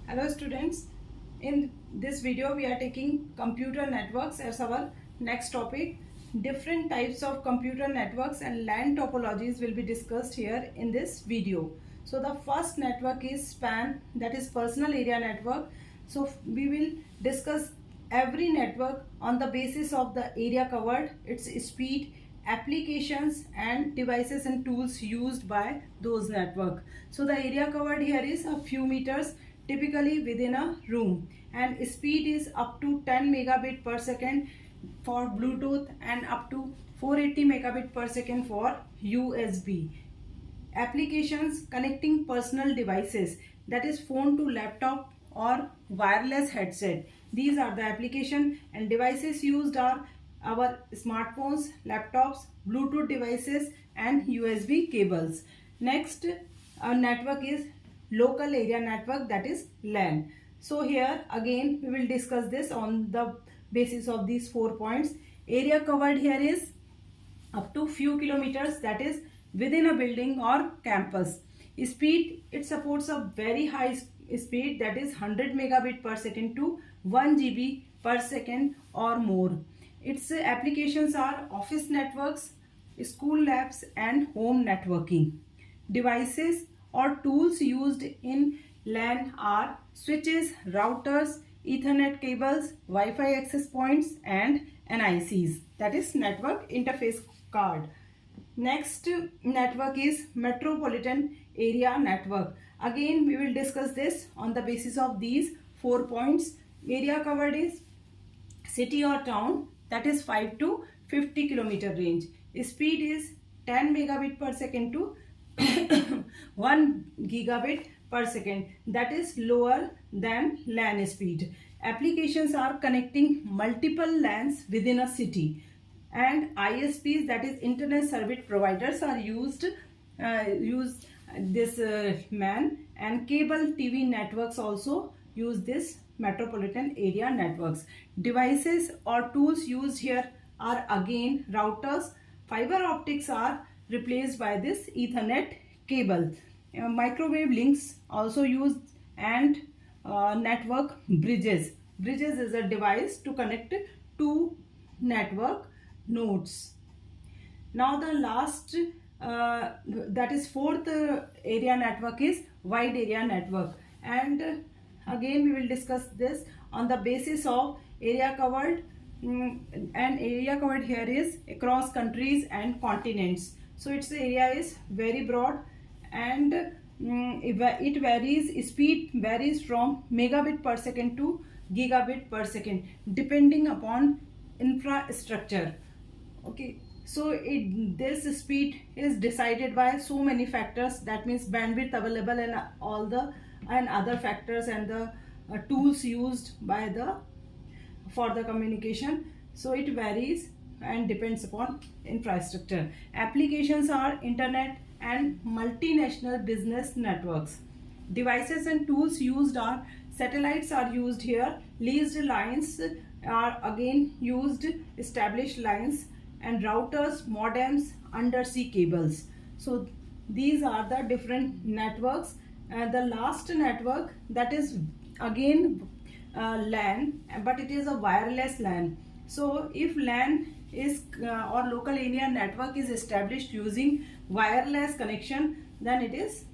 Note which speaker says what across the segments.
Speaker 1: Hello students, in this video we are taking computer networks as our next topic. Different types of computer networks and LAN topologies will be discussed here in this video. So the first network is PAN, that is personal area network. So we will discuss every network on the basis of the area covered, its speed, applications and devices and tools used by those network. So the area covered here is a few meters typically within a room, and speed is up to 10 megabit per second for Bluetooth and up to 480 megabit per second for USB. Applications: connecting personal devices, that is phone to laptop or wireless headset. These are the application, and devices used are our smartphones, laptops, Bluetooth devices and USB cables. Next network is local area network, that is LAN. So here again we will discuss this on the basis of these 4 points. Area covered here is up to few kilometers, that is within a building or campus. Speed, it supports a very high speed, that is 100 megabit per second to 1 GB per second or more. Its applications are office networks, school labs and home networking. Devices or tools used in LAN are switches, routers, Ethernet cables, Wi-Fi access points and NICs, that is network interface card. Next network is metropolitan area network. Again we will discuss this on the basis of these 4 points. Area covered is city or town, that is 5 to 50 kilometer range. Speed is 10 megabit per second to 1 gigabit per second, that is lower than LAN speed. Applications are connecting multiple LANs within a city, and ISPs, that is internet service providers, are use this MAN, and cable TV networks also use this metropolitan area networks. Devices or tools used here are again routers. Fiber optics are replaced by this Ethernet cable. Microwave links also used, and network bridges. Bridges is a device to connect two network nodes. Now the last that is fourth area network is wide area network, and again we will discuss this on the basis of area covered, and area covered here is across countries and continents. So its area is very broad, and it varies, speed varies from megabit per second to gigabit per second depending upon infrastructure. Okay, so this speed is decided by so many factors, that means bandwidth available and all the and other factors, and the tools used by the for the communication. So it varies and depends upon infrastructure. Applications are internet and multinational business networks. Devices and tools used are satellites are used here, leased lines are again used, established lines, and routers, modems, undersea cables. So these are the different networks. And the last network, that is again LAN, but it is a wireless LAN. So if LAN is or local area network is established using wireless connection, then it is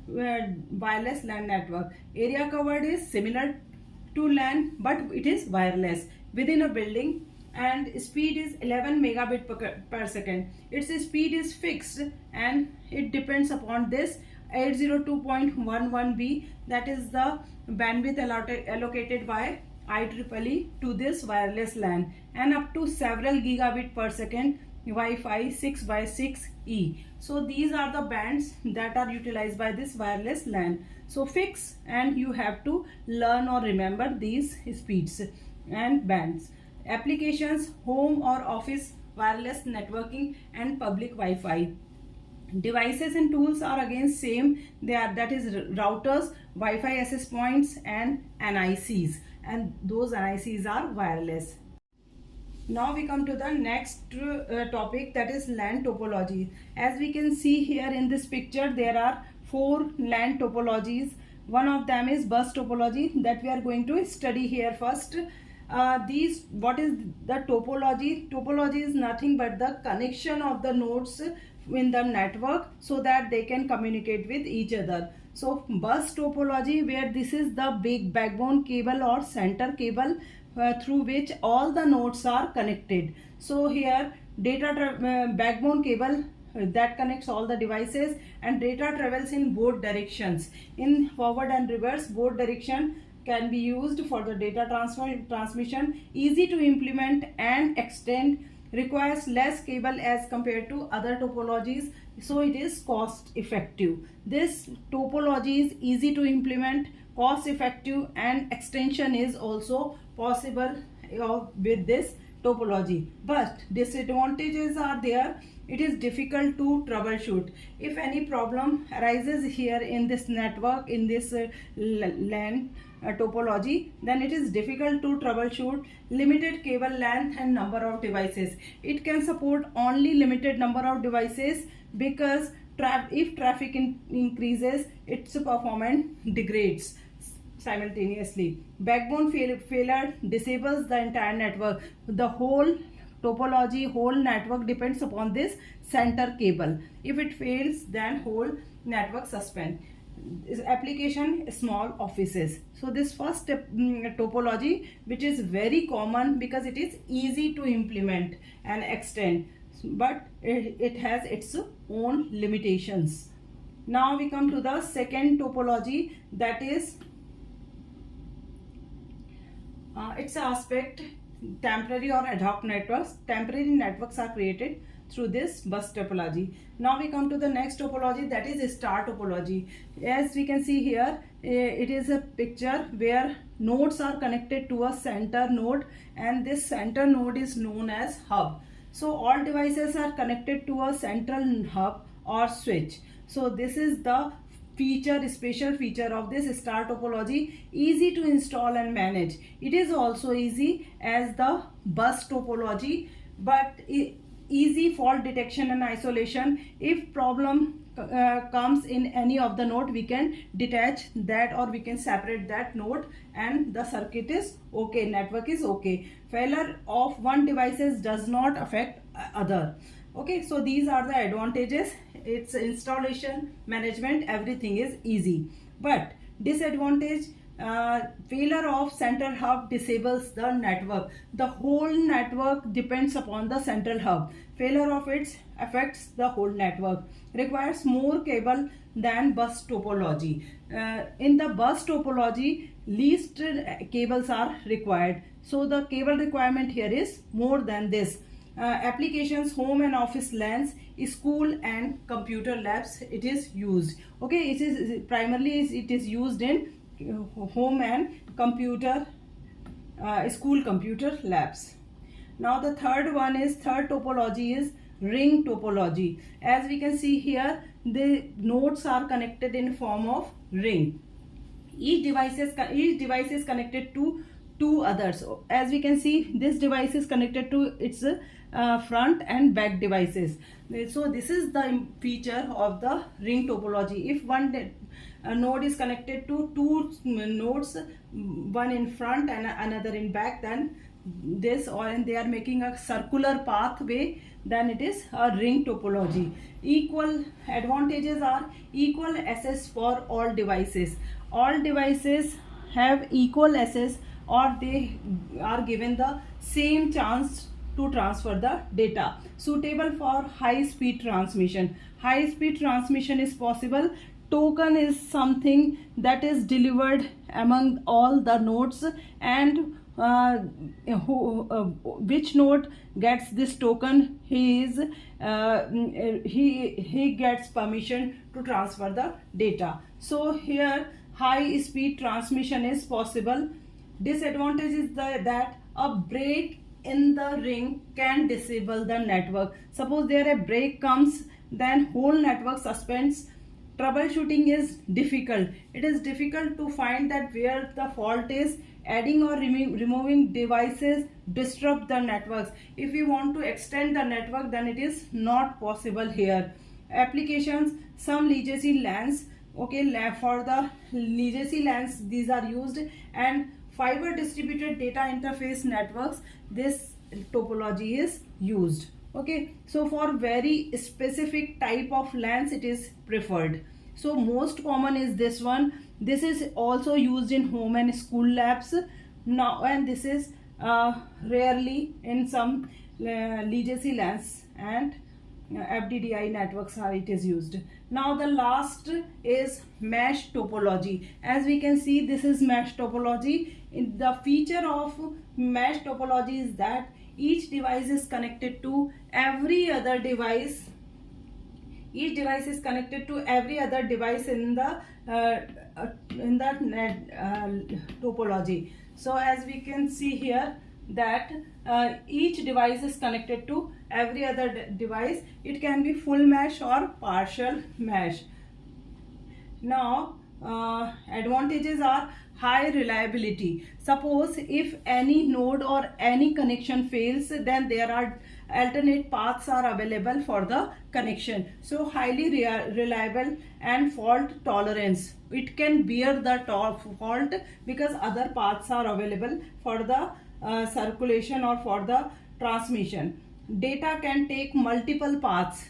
Speaker 1: wireless LAN network. Area covered is similar to LAN, but it is wireless within a building, and speed is 11 megabit per second. Its speed is fixed and it depends upon this 802.11b, that is the bandwidth allocated by IEEE to this wireless LAN, and up to several gigabit per second Wi-Fi 6x6E. So these are the bands that are utilized by this wireless LAN. So fix, and you have to learn or remember these speeds and bands. Applications: home or office wireless networking and public Wi-Fi. Devices and tools are again same, they are, that is routers, Wi-Fi access points and NICs, and those NICs are wireless. Now we come to the next topic, that is LAN topology. As we can see here in this picture, there are 4 LAN topologies. One of them is bus topology that we are going to study here first. What is the topology? Topology is nothing but the connection of the nodes in the network so that they can communicate with each other. So bus topology, where this is the big backbone cable or center cable through which all the nodes are connected. So here backbone cable that connects all the devices, and data travels in both directions, in forward and reverse. Both direction can be used for the data transmission. Easy to implement and extend, requires less cable as compared to other topologies, so it is cost effective. This topology is easy to implement, cost effective, and extension is also possible with this topology. But disadvantages are there. It is difficult to troubleshoot. If any problem arises here in this network, in this LAN topology, then it is difficult to troubleshoot. Limited cable length and number of devices. It can support only limited number of devices because if traffic increases, its performance degrades simultaneously. Backbone failure disables the entire network. The whole topology, whole network depends upon this center cable. If it fails, then whole network suspend. Application small offices. So this first topology, which is very common because it is easy to implement and extend, but it has its own limitations. Now we come to the second topology, that is its aspect temporary or ad hoc networks. Temporary networks are created through this bus topology. Now we come to the next topology, that is star topology. As we can see here, it is a picture where nodes are connected to a center node, and this center node is known as hub. So all devices are connected to a central hub or switch. So this is the special feature of this star topology. Easy to install and manage. It is also easy as the bus topology, but easy fault detection and isolation. If problem comes in any of the node, we can detach that or we can separate that node and the circuit is okay, network is okay. Failure of one devices does not affect other. Okay, so these are the advantages. Its installation, management, everything is easy. But disadvantage, failure of central hub disables the network. The whole network depends upon the central hub. Failure of it affects the whole network. Requires more cable than bus topology. In the bus topology, least cables are required. So the cable requirement here is more than this. Applications, home and office LANs, school and computer labs, it is used. Okay, it is primarily it is used in home and computer school computer labs. Now the third topology is ring topology. As we can see here, the nodes are connected in form of ring. Each device is connected to two others. As we can see, this device is connected to its front and back devices. So this is the feature of the ring topology. If one node is connected to two nodes, one in front and another in back, then they are making a circular pathway, then it is a ring topology. Equal advantages are equal access for all devices. All devices have equal access, or they are given the same chance to transfer the data. Suitable for high speed transmission. High speed transmission is possible. Token is something that is delivered among all the nodes, and which node gets this token, he gets permission to transfer the data. So here high speed transmission is possible. Disadvantage is that a break in the ring can disable the network. Suppose there a break comes, then whole network suspends. Troubleshooting is difficult. It is difficult to find that where the fault is. Adding or removing devices disrupt the networks. If we want to extend the network, then it is not possible here. Applications, some legacy LANs Okay, for the legacy LANs these are used, and fiber distributed data interface networks, this topology is used. Okay, so for very specific type of LANs it is preferred. So most common is this one. This is also used in home and school labs now, and this is rarely in some legacy LANs and FDDI networks are it is used. Now the last is mesh topology. As we can see, this is mesh topology. The feature of mesh topology is that each device is connected to every other device. Each device is connected to every other device in the topology. So as we can see here that each device is connected to every other device. It can be full mesh or partial mesh. Now advantages are high reliability. Suppose if any node or any connection fails, then there are alternate paths are available for the connection. So highly reliable and fault tolerance. It can bear the fault because other paths are available for the circulation or for the transmission. Data can take multiple paths.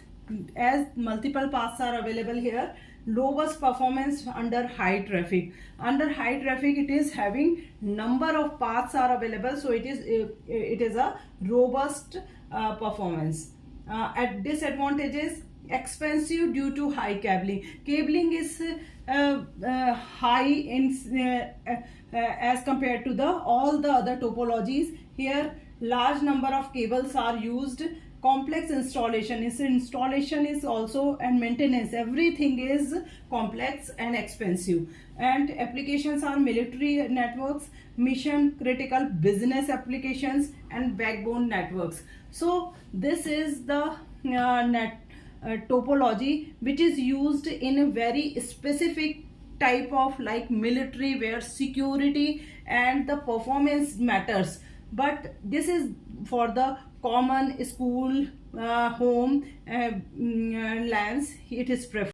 Speaker 1: As multiple paths are available here, robust performance under high traffic. Under high traffic it is having number of paths are available, so it is a robust performance. At disadvantages, expensive due to high cabling. Cabling is high in as compared to all the other topologies. Here large number of cables are used. Complex installation is also, and maintenance, everything is complex and expensive. And applications are military networks, mission critical business applications, and backbone networks. So this is the topology which is used in a very specific type of like military, where security and the performance matters. But this is for the common school, home LANs, it is preferred.